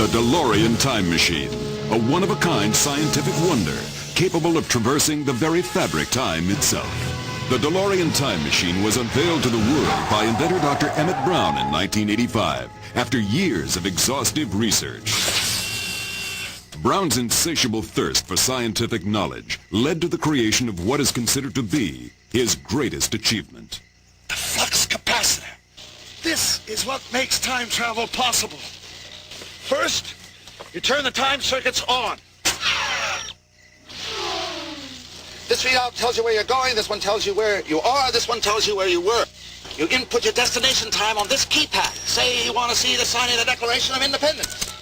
The DeLorean Time Machine, a one-of-a-kind scientific wonder capable of traversing the very fabric time itself. The DeLorean Time Machine was unveiled to the world by inventor Dr. Emmett Brown in 1985 after years of exhaustive research. Brown's insatiable thirst for scientific knowledge led to the creation of what is considered to be his greatest achievement. The flux capacitor. This is what makes time travel possible. First, you turn the time circuits on. This readout tells you where you're going, this one tells you where you are, this one tells you where you were. You input your destination time on this keypad. Say you want to see the signing of the Declaration of Independence,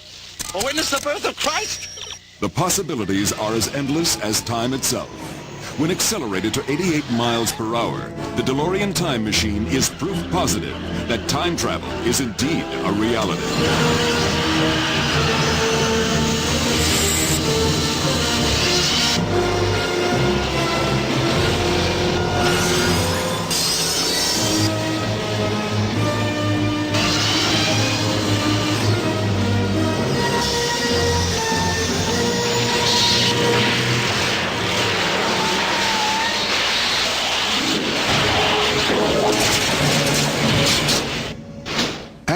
or witness the birth of Christ. The possibilities are as endless as time itself. When accelerated to 88 miles per hour, the DeLorean Time Machine is proof positive that time travel is indeed a reality.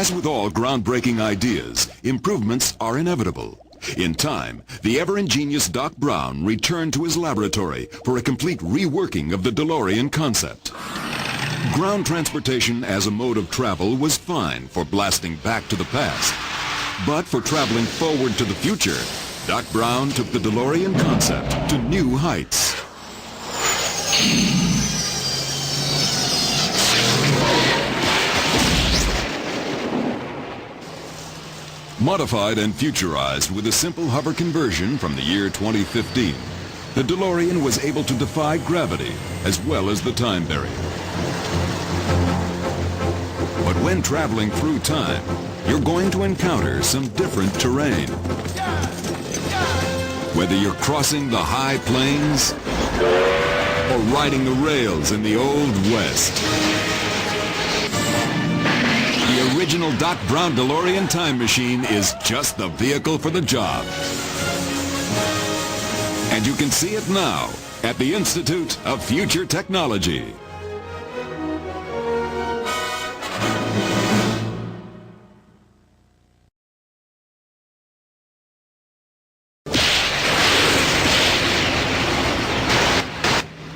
As with all groundbreaking ideas, improvements are inevitable. In time, the ever-ingenious Doc Brown returned to his laboratory for a complete reworking of the DeLorean concept. Ground transportation as a mode of travel was fine for blasting back to the past. But for traveling forward to the future, Doc Brown took the DeLorean concept to new heights. Modified and futurized with a simple hover conversion from the year 2015, the DeLorean was able to defy gravity as well as the time barrier. But when traveling through time, you're going to encounter some different terrain. Whether you're crossing the high plains or riding the rails in the Old West, the original Doc Brown DeLorean time machine is just the vehicle for the job. And you can see it now at the Institute of Future Technology.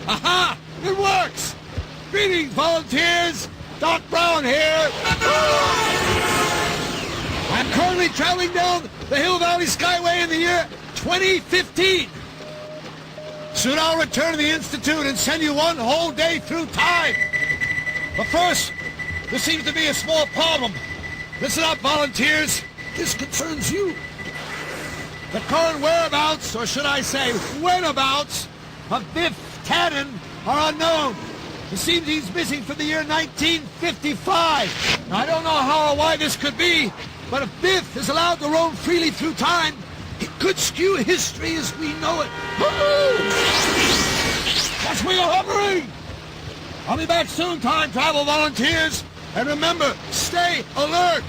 Aha! It works! Greetings, volunteers! Doc Brown here! I'm currently traveling down the Hill Valley Skyway in the year 2015. Soon I'll return to the Institute and send you one whole day through time. But first, there seems to be a small problem. Listen up, volunteers. This concerns you. The current whereabouts, or should I say whenabouts, of Biff Tannen are unknown. It seems he's missing from the year 1955. Now, I don't know how or why this could be, but if Biff is allowed to roam freely through time, it could skew history as we know it. That's where you're hovering! I'll be back soon, time travel volunteers. And remember, stay alert!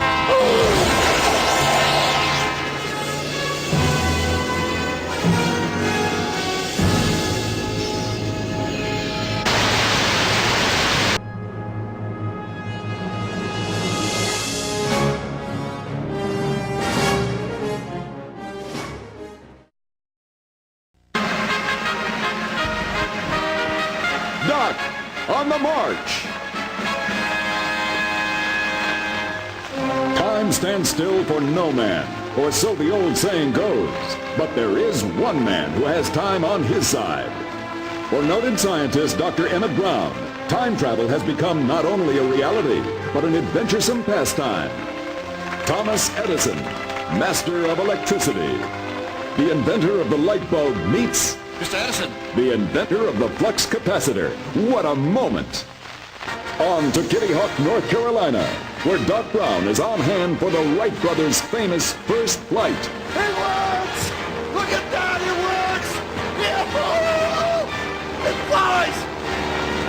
Doc, on the march! Time stands still for no man, or so the old saying goes. But there is one man who has time on his side. For noted scientist Dr. Emmett Brown, time travel has become not only a reality, but an adventuresome pastime. Thomas Edison, master of electricity. The inventor of the light bulb meets Mr. Edison. the inventor of the flux capacitor. What a moment! On to Kitty Hawk, North Carolina, where Doc Brown is on hand for the Wright brothers' famous first flight. It works! Look at that, it works! Yeah, it flies!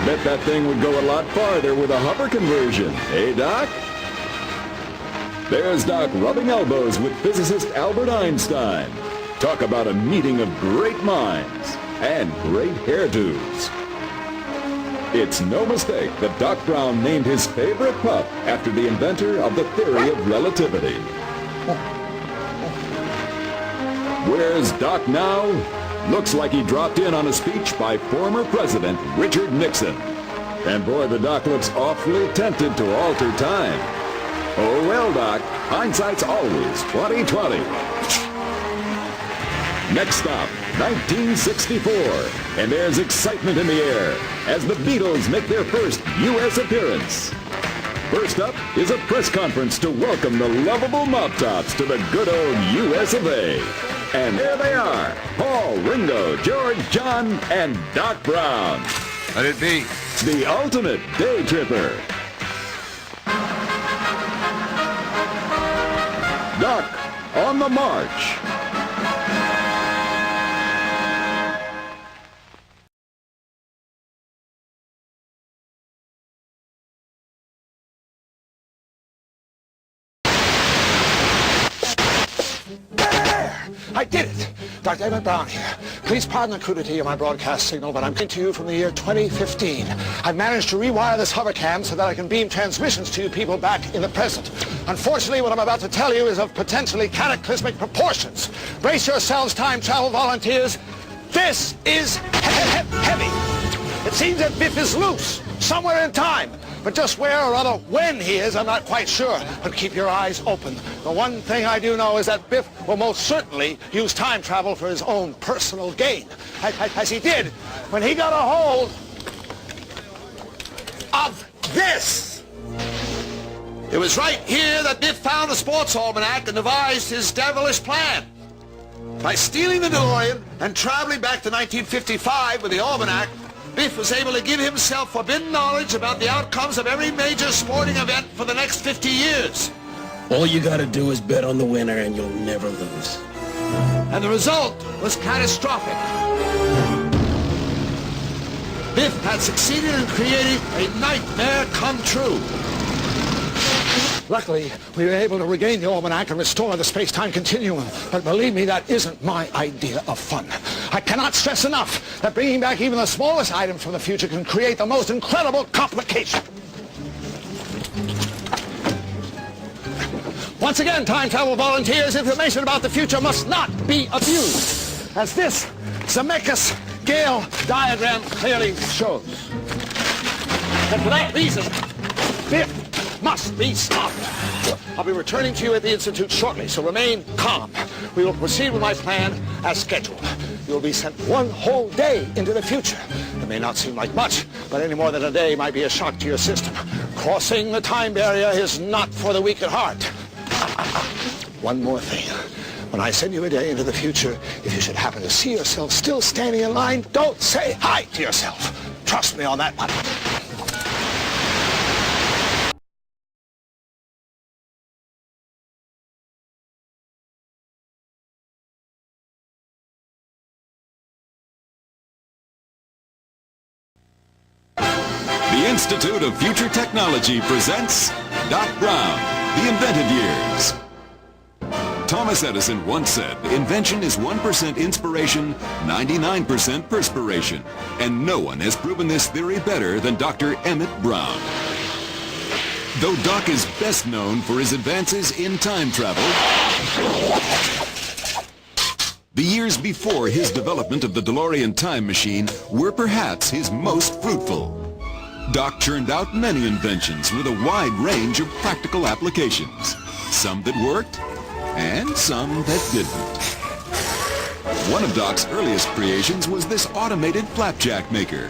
Bet that thing would go a lot farther with a hover conversion, eh, Doc? There's Doc rubbing elbows with physicist Albert Einstein. Talk about a meeting of great minds and great hairdos. It's no mistake that Doc Brown named his favorite pup after the inventor of the theory of relativity. Where's Doc now? Looks like he dropped in on a speech by former President Richard Nixon. And boy, the Doc looks awfully tempted to alter time. Oh well, Doc, hindsight's always 20/20. Next stop, 1964, and there's excitement in the air as the Beatles make their first U.S. appearance. First up is a press conference to welcome the lovable Mop Tops to the good old U.S. of A. And there they are, Paul, Ringo, George, John, and Doc Brown. Let it be. The ultimate day tripper. Doc, on the march. I did it! Dr. Emmett Brown here. Please pardon the crudity of my broadcast signal, but I'm coming to you from the year 2015. I've managed to rewire this hovercam so that I can beam transmissions to you people back in the present. Unfortunately, what I'm about to tell you is of potentially cataclysmic proportions. Brace yourselves, time travel volunteers. This is heavy. It seems that Biff is loose, somewhere in time. But just where or rather when he is, I'm not quite sure. But keep your eyes open. The one thing I do know is that Biff will most certainly use time travel for his own personal gain. As he did when he got a hold of this. It was right here that Biff found the sports almanac and devised his devilish plan. By stealing the DeLorean and traveling back to 1955 with the almanac, Biff was able to give himself forbidden knowledge about the outcomes of every major sporting event for the next 50 years. All you gotta do is bet on the winner and you'll never lose. And the result was catastrophic. Biff had succeeded in creating a nightmare come true. Luckily, we were able to regain the almanac and restore the space-time continuum. But believe me, that isn't my idea of fun. I cannot stress enough that bringing back even the smallest items from the future can create the most incredible complication. Once again, time travel volunteers, information about the future must not be abused, as this Zemeckis Gale diagram clearly shows. And for that reason, Biff must be stopped. I'll be returning to you at the Institute shortly, so remain calm. We will proceed with my plan as scheduled. You will be sent one whole day into the future. It may not seem like much, but any more than a day might be a shock to your system. Crossing the time barrier is not for the weak at heart. One more thing. When I send you a day into the future, if you should happen to see yourself still standing in line, don't say hi to yourself. Trust me on that one. The Institute of Future Technology presents Doc Brown, The Inventive Years. Thomas Edison once said, invention is 1% inspiration, 99% perspiration. And no one has proven this theory better than Dr. Emmett Brown. Though Doc is best known for his advances in time travel, the years before his development of the DeLorean time machine were perhaps his most fruitful. Doc churned out many inventions with a wide range of practical applications. Some that worked, and some that didn't. One of Doc's earliest creations was this automated flapjack maker.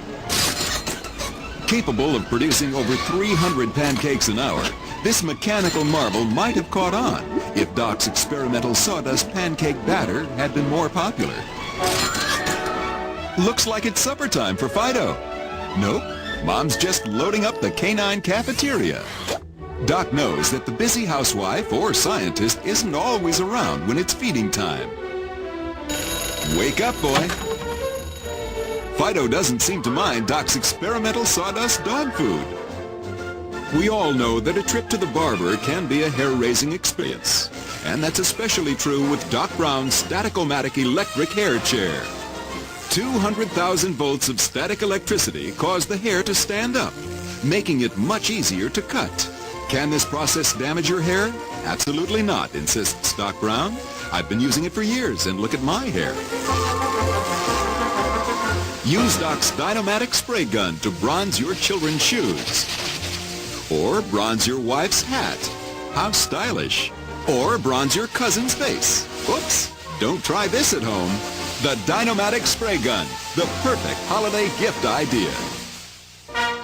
Capable of producing over 300 pancakes an hour, this mechanical marvel might have caught on if Doc's experimental sawdust pancake batter had been more popular. Looks like it's supper time for Fido. Nope, Mom's just loading up the canine cafeteria. Doc knows that the busy housewife or scientist isn't always around when it's feeding time. Wake up, boy. Fido doesn't seem to mind Doc's experimental sawdust dog food. We all know that a trip to the barber can be a hair-raising experience. And that's especially true with Doc Brown's Static-O-Matic electric hair chair. 200,000 volts of static electricity cause the hair to stand up, making it much easier to cut. Can this process damage your hair? Absolutely not, insists Doc Brown. I've been using it for years, and look at my hair. Use Doc's Dynomatic spray gun to bronze your children's shoes. Or bronze your wife's hat. How stylish. Or bronze your cousin's face. Oops, don't try this at home. The Dynomatic spray gun, the perfect holiday gift idea.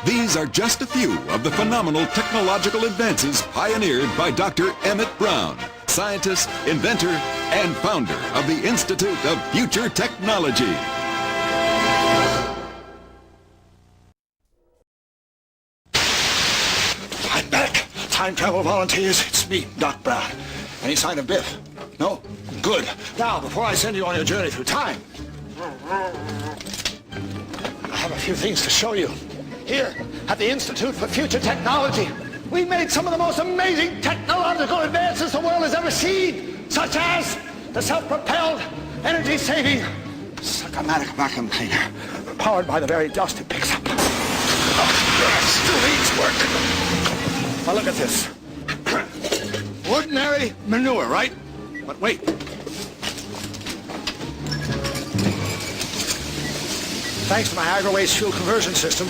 These are just a few of the phenomenal technological advances pioneered by Dr. Emmett Brown, scientist, inventor, and founder of the Institute of Future Technology. I'm back. Time travel volunteers, it's me, Doc Brown. Any sign of Biff? No? Good. Now, before I send you on your journey through time, I have a few things to show you. Here, at the Institute for Future Technology, we made some of the most amazing technological advances the world has ever seen, such as the self-propelled, energy-saving Suck-O-Matic vacuum cleaner, powered by the very dust it picks up. Oh, still needs work. Now look at this. Ordinary manure, right? But wait. Thanks to my agro-waste fuel conversion system,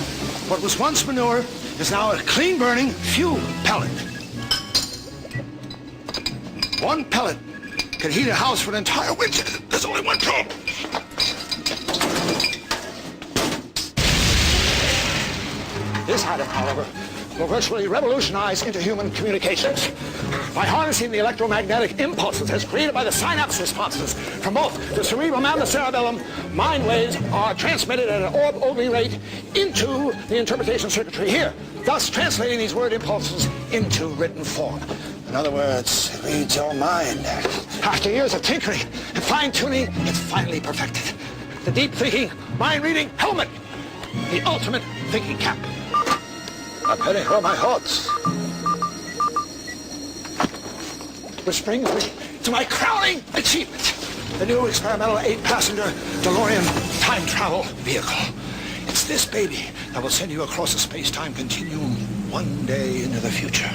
what was once manure is now a clean-burning fuel pellet. One pellet can heat a house for an entire winter. There's only one problem. This item, however, will virtually revolutionize interhuman communications. By harnessing the electromagnetic impulses as created by the synapse responses from both the cerebrum and the cerebellum, mind waves are transmitted at an orb-only rate into the interpretation circuitry here, thus translating these word impulses into written form. In other words, it reads your mind. After years of tinkering and fine-tuning, it's finally perfected. The deep-thinking, mind-reading helmet. The ultimate thinking cap. A penny for my thoughts. Which brings me to my crowning achievement. The new experimental 8-passenger DeLorean time travel vehicle. It's this baby that will send you across a space-time continuum one day into the future.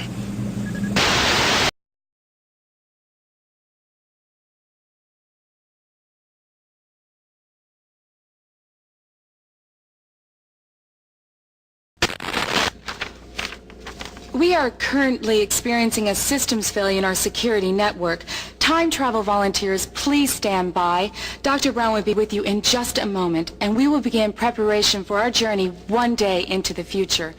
We are currently experiencing a systems failure in our security network. Time travel volunteers, please stand by. Dr. Brown will be with you in just a moment, and we will begin preparation for our journey one day into the future.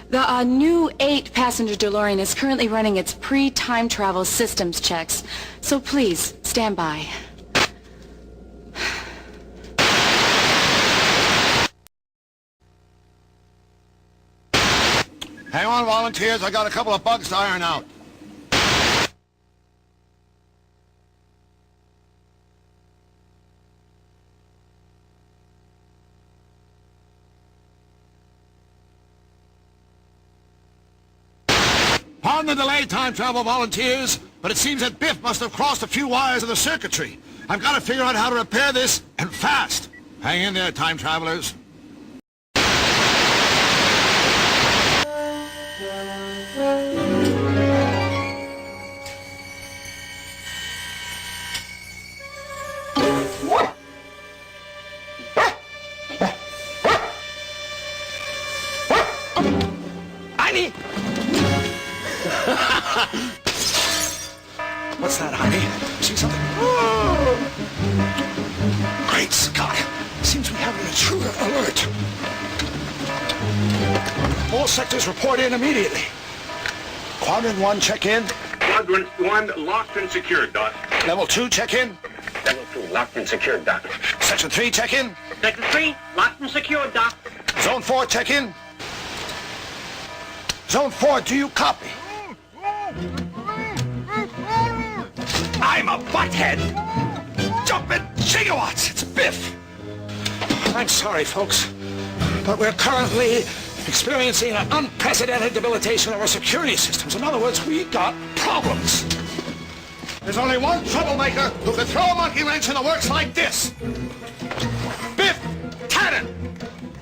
The new 8-passenger DeLorean is currently running its pre-time travel systems checks, so please stand by. Hang on, volunteers. I got a couple of bugs to iron out. Pardon the delay, time travel volunteers, but it seems that Biff must have crossed a few wires of the circuitry. I've got to figure out how to repair this, and fast. Hang in there, time travelers. Heiny! What's that, Heiny? See something? Oh! Great Scott! Seems we have an intruder alert. All sectors report in immediately. Quadrant 1, check in. Quadrant 1, locked and secured, Doc. Level 2, check in. Level 2, locked and secured, Doc. Section 3, check in. Section 3, locked and secured, Doc. Zone 4, check in. Zone 4, do you copy? I'm a butthead! Jumping gigawatts! It's Biff! I'm sorry, folks, but we're currently experiencing an unprecedented debilitation of our security systems. In other words, we got problems. There's only one troublemaker who can throw a monkey wrench in the works like this. Biff Tannen,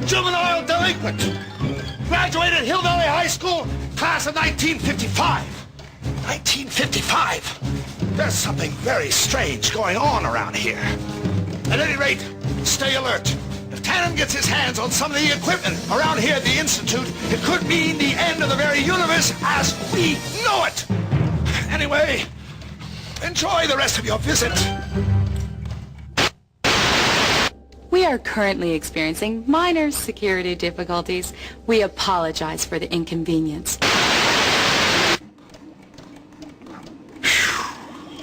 juvenile delinquent. Graduated Hill Valley High School, class of 1955. 1955. There's something very strange going on around here. At any rate, stay alert. If Tannen gets his hands on some of the equipment around here at the Institute, it could mean the end of the very universe as we know it. Anyway, enjoy the rest of your visit. We are currently experiencing minor security difficulties. We apologize for the inconvenience.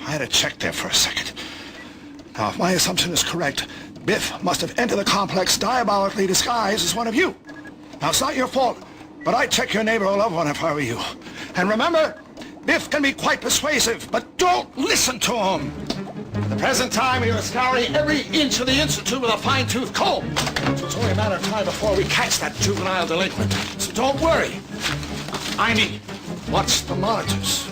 I had to check there for a second. Now, if my assumption is correct, Biff must have entered the complex diabolically disguised as one of you. Now, it's not your fault, but I'd check your neighbor or loved one if I were you. And remember, Biff can be quite persuasive, but don't listen to him. At the present time, we are scouring every inch of the Institute with a fine-tooth comb. So it's only a matter of time before we catch that juvenile delinquent. So don't worry. I mean, watch the monitors.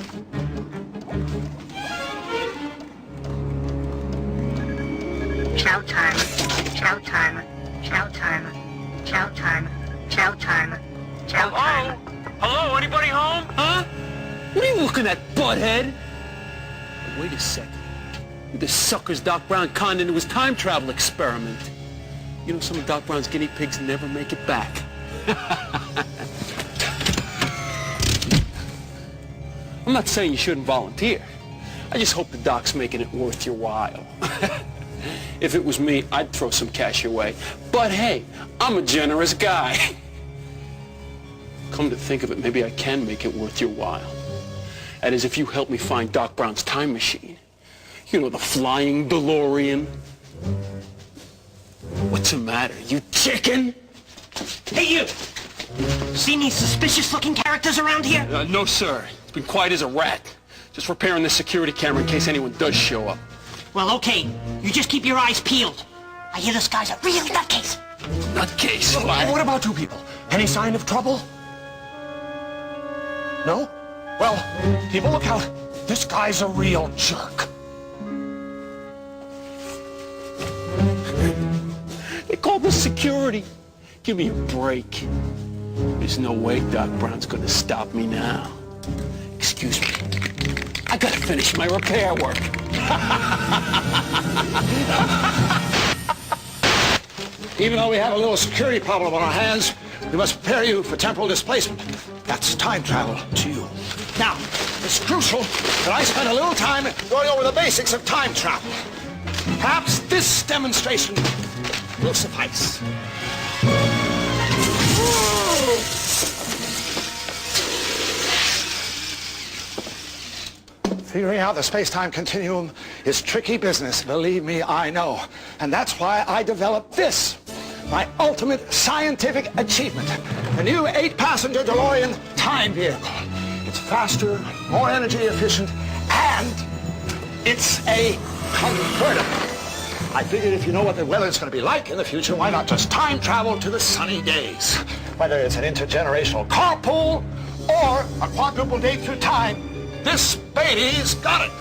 Chow time, chow time, chow time, chow time, chow time, chow time. Hello? Hello? Anybody home? Huh? What are you looking at, butthead? Wait a second. You're the suckers Doc Brown conned into his time travel experiment. You know some of Doc Brown's guinea pigs never make it back. I'm not saying you shouldn't volunteer. I just hope the Doc's making it worth your while. If it was me, I'd throw some cash your way. But hey, I'm a generous guy. Come to think of it, maybe I can make it worth your while. That is, if you help me find Doc Brown's time machine. You know, the flying DeLorean. What's the matter, you chicken? Hey, you! See any suspicious-looking characters around here? No, sir. It's been quiet as a rat. Just repairing the security camera in case anyone does show up. Well, okay. You just keep your eyes peeled. I hear this guy's a real nutcase. Nutcase? What about you people? Any sign of trouble? No? Well, people, look out. This guy's a real jerk. They called the security. Give me a break. There's no way Doc Brown's gonna stop me now. Excuse me. I gotta finish my repair work. Even though we have a little security problem on our hands, we must prepare you for temporal displacement. That's time travel to you. Now, it's crucial that I spend a little time going over the basics of time travel. Perhaps this demonstration will suffice. Figuring out the space-time continuum is tricky business, believe me, I know. And that's why I developed this, my ultimate scientific achievement, the new 8-passenger DeLorean time vehicle. It's faster, more energy efficient, and it's a convertible. I figured if you know what the weather's going to be like in the future, why not just time travel to the sunny days? Whether it's an intergenerational carpool or a quadruple date through time, this baby's got it.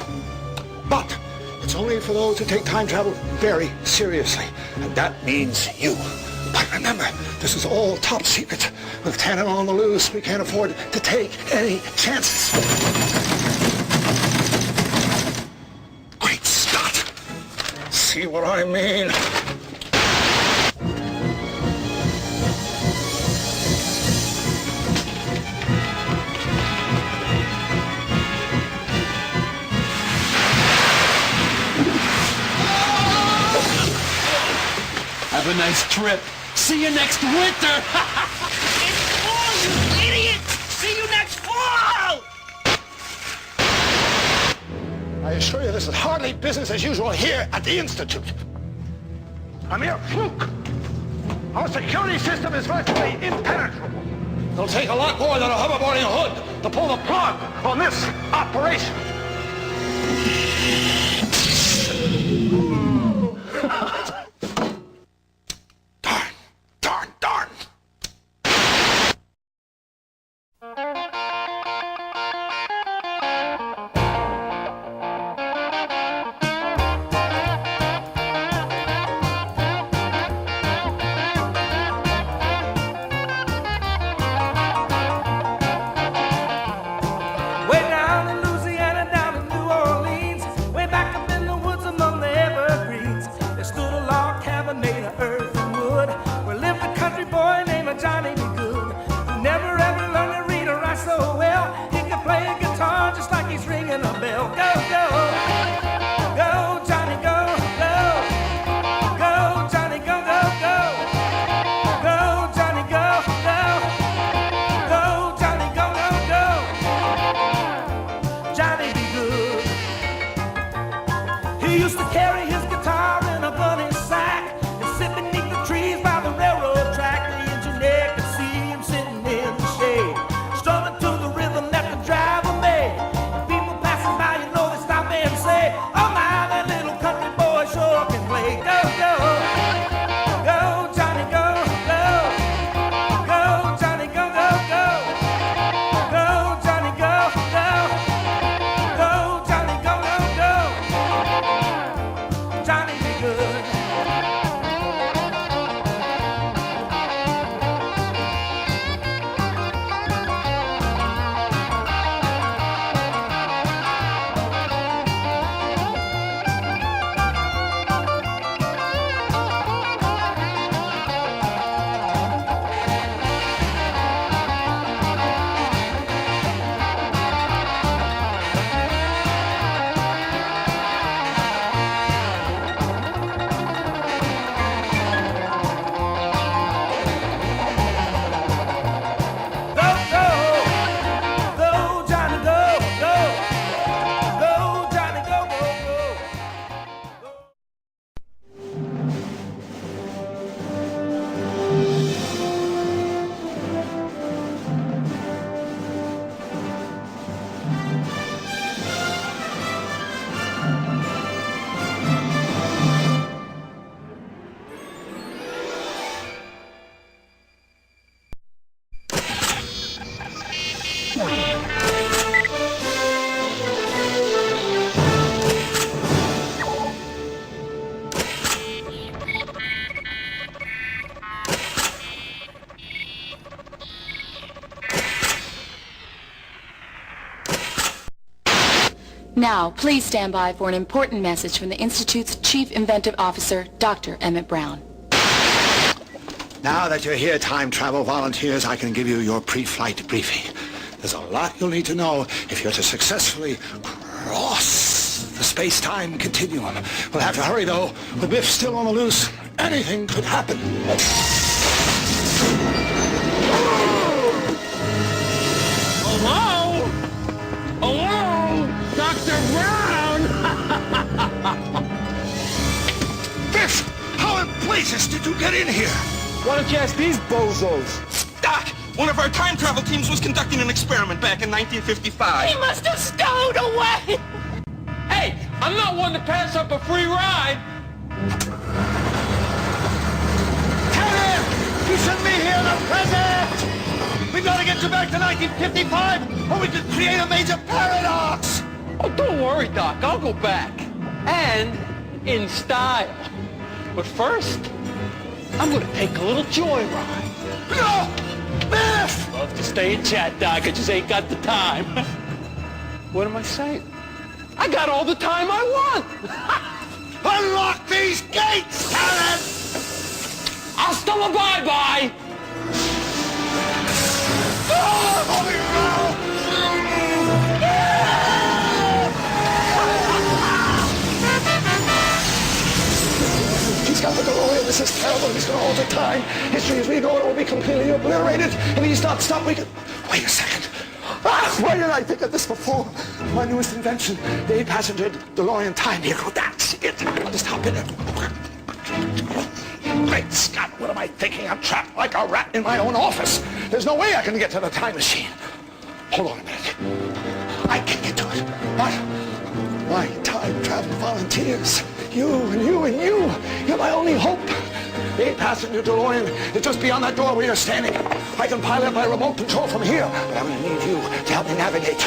But it's only for those who take time travel very seriously, and that means you. But remember, this is all top secret. With Tannen on the loose, we can't afford to take any chances. Great Scott! See what I mean? Have a nice trip. See you next winter. It's fall, you idiot! See you next fall! I assure you this is hardly business as usual here at the Institute. A mere fluke. Our security system is virtually impenetrable. It'll take a lot more than a hoverboarding hood to pull the plug on this operation. Darn. Way down in Louisiana, down in New Orleans, way back up in the woods among the evergreens, there stood a log cabin made of earth and wood, where lived a country boy named Johnny B. Good, who never ever learned to read or write so well. He could play a guitar just like he's ringing a bell. Go, go, go, Johnny, go, go, go, Johnny, go, go, go, go, Johnny, go, go, go, Johnny, go, go, go. Johnny be good. He used to carry his guitar in a gunny sack and sit beneath Now, please stand by for an important message from the Institute's Chief Inventive Officer, Dr. Emmett Brown. Now that you're here, time travel volunteers, I can give you your pre-flight briefing. There's a lot you'll need to know if you're to successfully cross the space-time continuum. We'll have to hurry, though. With Biff still on the loose, anything could happen. Hello? Hello? Dr. Brown? Biff, how in blazes did you get in here? Why don't you ask these bozos? Doc, one of our time travel teams was conducting an experiment back in 1955. He must have stowed away. Hey, I'm not one to pass up a free ride. Terry, you shouldn't be here in the present! We've got to get you back to 1955, or we could create a major paradox! Oh, don't worry, Doc. I'll go back. And in style. But first, I'm going to take a little joyride. No! Biff! Love to stay and chat, Doc. I just ain't got the time. What am I saying? I got all the time I want. Unlock these gates, Talon! Hasta la bye-bye. He's got the DeLorean. This is terrible. He's going to alter time. History as we know it will be completely obliterated. If he's not stopped, we can... Wait a second. Why did I think of this before? My newest invention, the 8-passenger DeLorean time vehicle. That's it. I'll just hop in it. Great Scott, what am I thinking? I'm trapped like a rat in my own office. There's no way I can get to the time machine. Hold on a minute. I can get to it. What? My time travel volunteers. You and you and you. You're my only hope. The 8-passenger DeLorean is just beyond that door where you're standing. I can pilot by remote control from here, but I'm going to need you to help me navigate.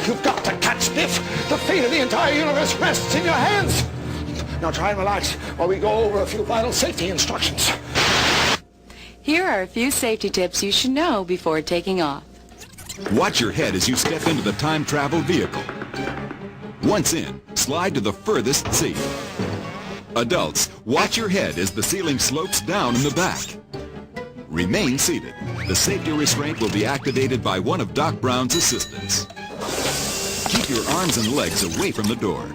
You've got to catch Biff. The fate of the entire universe rests in your hands. Now try and relax while we go over a few vital safety instructions. Here are a few safety tips you should know before taking off. Watch your head as you step into the time travel vehicle. Once in, slide to the furthest seat. Adults, watch your head as the ceiling slopes down in the back. Remain seated. The safety restraint will be activated by one of Doc Brown's assistants. Keep your arms and legs away from the door.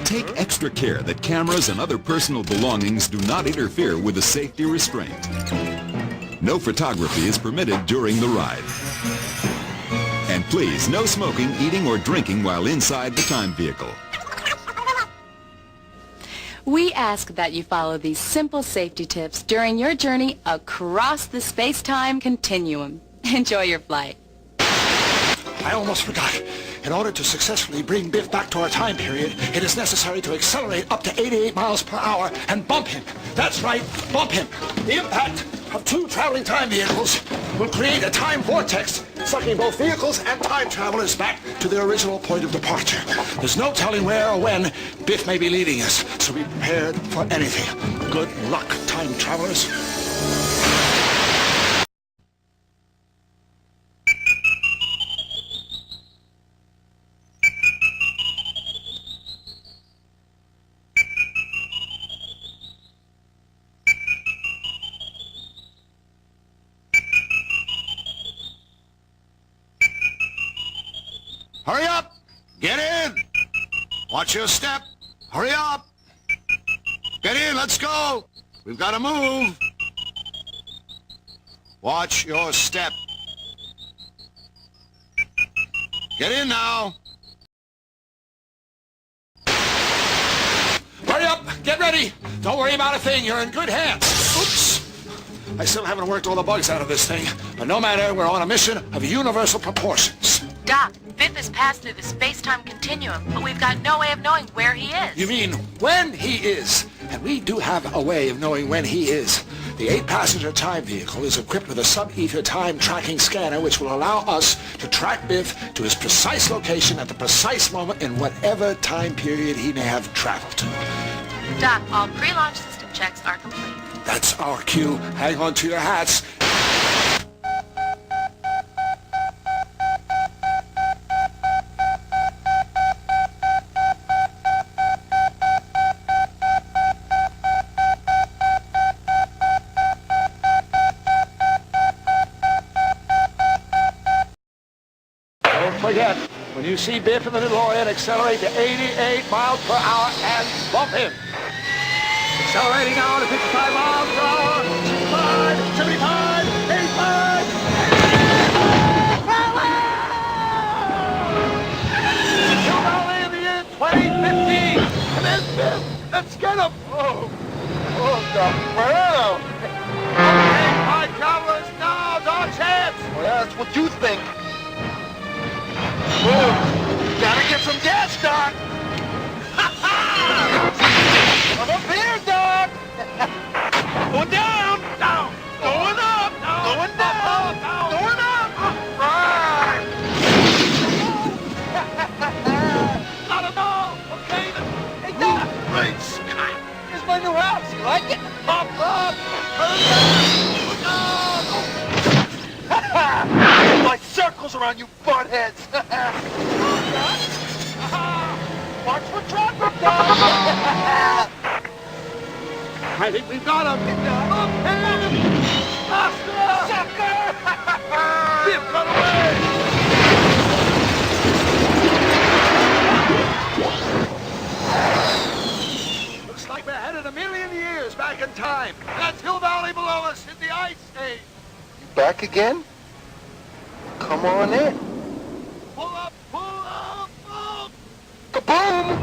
Take extra care that cameras and other personal belongings do not interfere with the safety restraint. No photography is permitted during the ride. And please, no smoking, eating, or drinking while inside the time vehicle. We ask that you follow these simple safety tips during your journey across the space-time continuum. Enjoy your flight. I almost forgot. In order to successfully bring Biff back to our time period, it is necessary to accelerate up to 88 miles per hour and bump him. That's right, bump him. The impact of two traveling time vehicles will create a time vortex, sucking both vehicles and time travelers back to their original point of departure. There's no telling where or when Biff may be leading us, so be prepared for anything. Good luck, time travelers. Hurry up! Get in! Watch your step! Hurry up! Get in, let's go! We've got to move! Watch your step! Get in now! Hurry up! Get ready! Don't worry about a thing, you're in good hands! Oops! I still haven't worked all the bugs out of this thing, but no matter, we're on a mission of universal proportions. Doc, Biff has passed through the space-time continuum, but we've got no way of knowing where he is. You mean when he is? And we do have a way of knowing when he is. The 8-passenger time vehicle is equipped with a sub-ether time tracking scanner which will allow us to track Biff to his precise location at the precise moment in whatever time period he may have traveled. Doc, all pre-launch system checks are complete. That's our cue. Hang on to your hats. you see Biff in the DeLorean accelerate to 88 miles per hour and bump him. Accelerating now to 55 miles per hour. 65, 75, 85. Hill Valley in the year 2015. Come in, Biff. Let's get him. Oh, the world. Okay, my travelers, now's our chance. Well, that's what you think. Whoa. Gotta get some gas, Doc. I'm up here, Doc. Going down. Down. Going up. Down. Going down. Down. Going up. Right. Not at all. Okay. Hey, Doc. Great Scott. Here's my new house. You like it? Pop up. My circles around you buttheads. Watch for traffic, Doc. I think we've got him. Up him. Faster. Sucker. Biff, run away. Looks like we're headed a million years back in time. That's Hill Valley below us in the ice age. You back again? Come on in. Pull up, pull up, pull. Kaboom!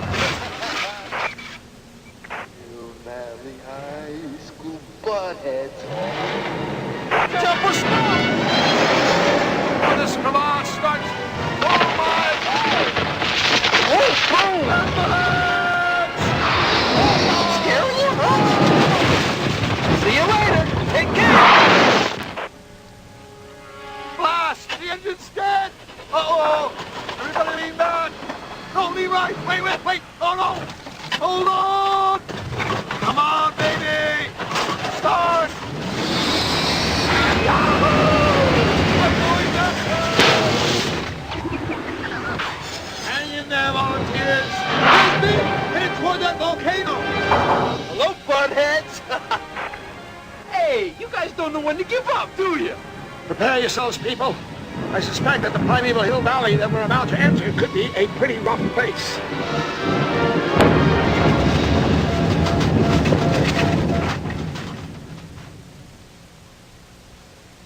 Hill Valley High School buttheads. Jump or stop! When this barrage starts, oh my God! Oh, boom! Scary you, huh? See you later. Take care. Blast! The engine's dead! Uh-oh! Everybody lean back! No, lean right! Wait! Oh no! Hold on! Come on, baby! Start! Hang in there, volunteers! Head toward that volcano! Hello, buttheads. Hey, you guys don't know when to give up, do you? Prepare yourselves, people. I suspect that the primeval hill valley that we're about to enter could be a pretty rough place.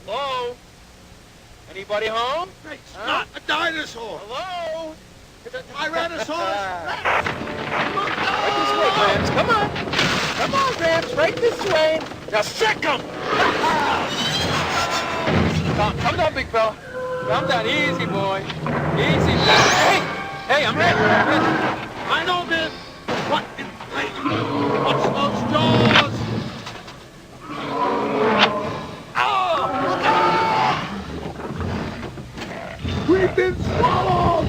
Hello? Anybody home? It's not a dinosaur! Hello? It's a Tyrannosaurus Rex! Right this way, Gramps. Come on. Come on, Gramps. Right this way. Now sick 'em! Come down, big fella. Come down. Easy, boy. Easy, boy. Hey, I'm ready. I know, Biff! What in what's those jaws? Oh! We've been swallowed!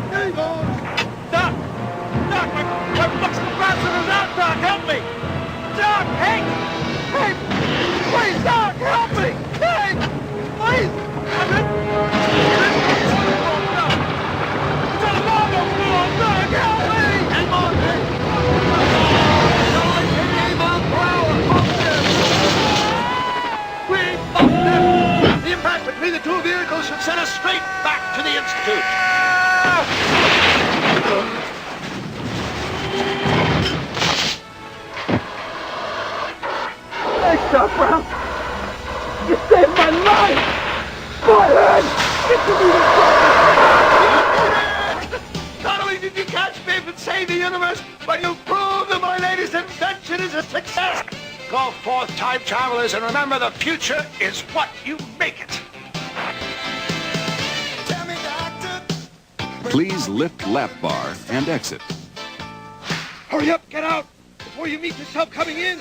There he goes! Doc! Doc, my buck's faster than that, Doc! Help me! Doc, hey! Hey! Please, Doc, help me! Hey! Please! I'm in... It's a lava floor, Doc! Help me! Hang on, Biff! We bumped them! The impact between the two vehicles should send us straight back to the Institute. Thanks, Doc Brown! You saved my life! Butthead! Get to me! Not only did you catch Biff and save the universe, but you proved that my latest invention is a success! Go forth, time travelers, and remember the future is what you make it! Please lift lap bar and exit. Hurry up, get out, before you meet yourself coming in!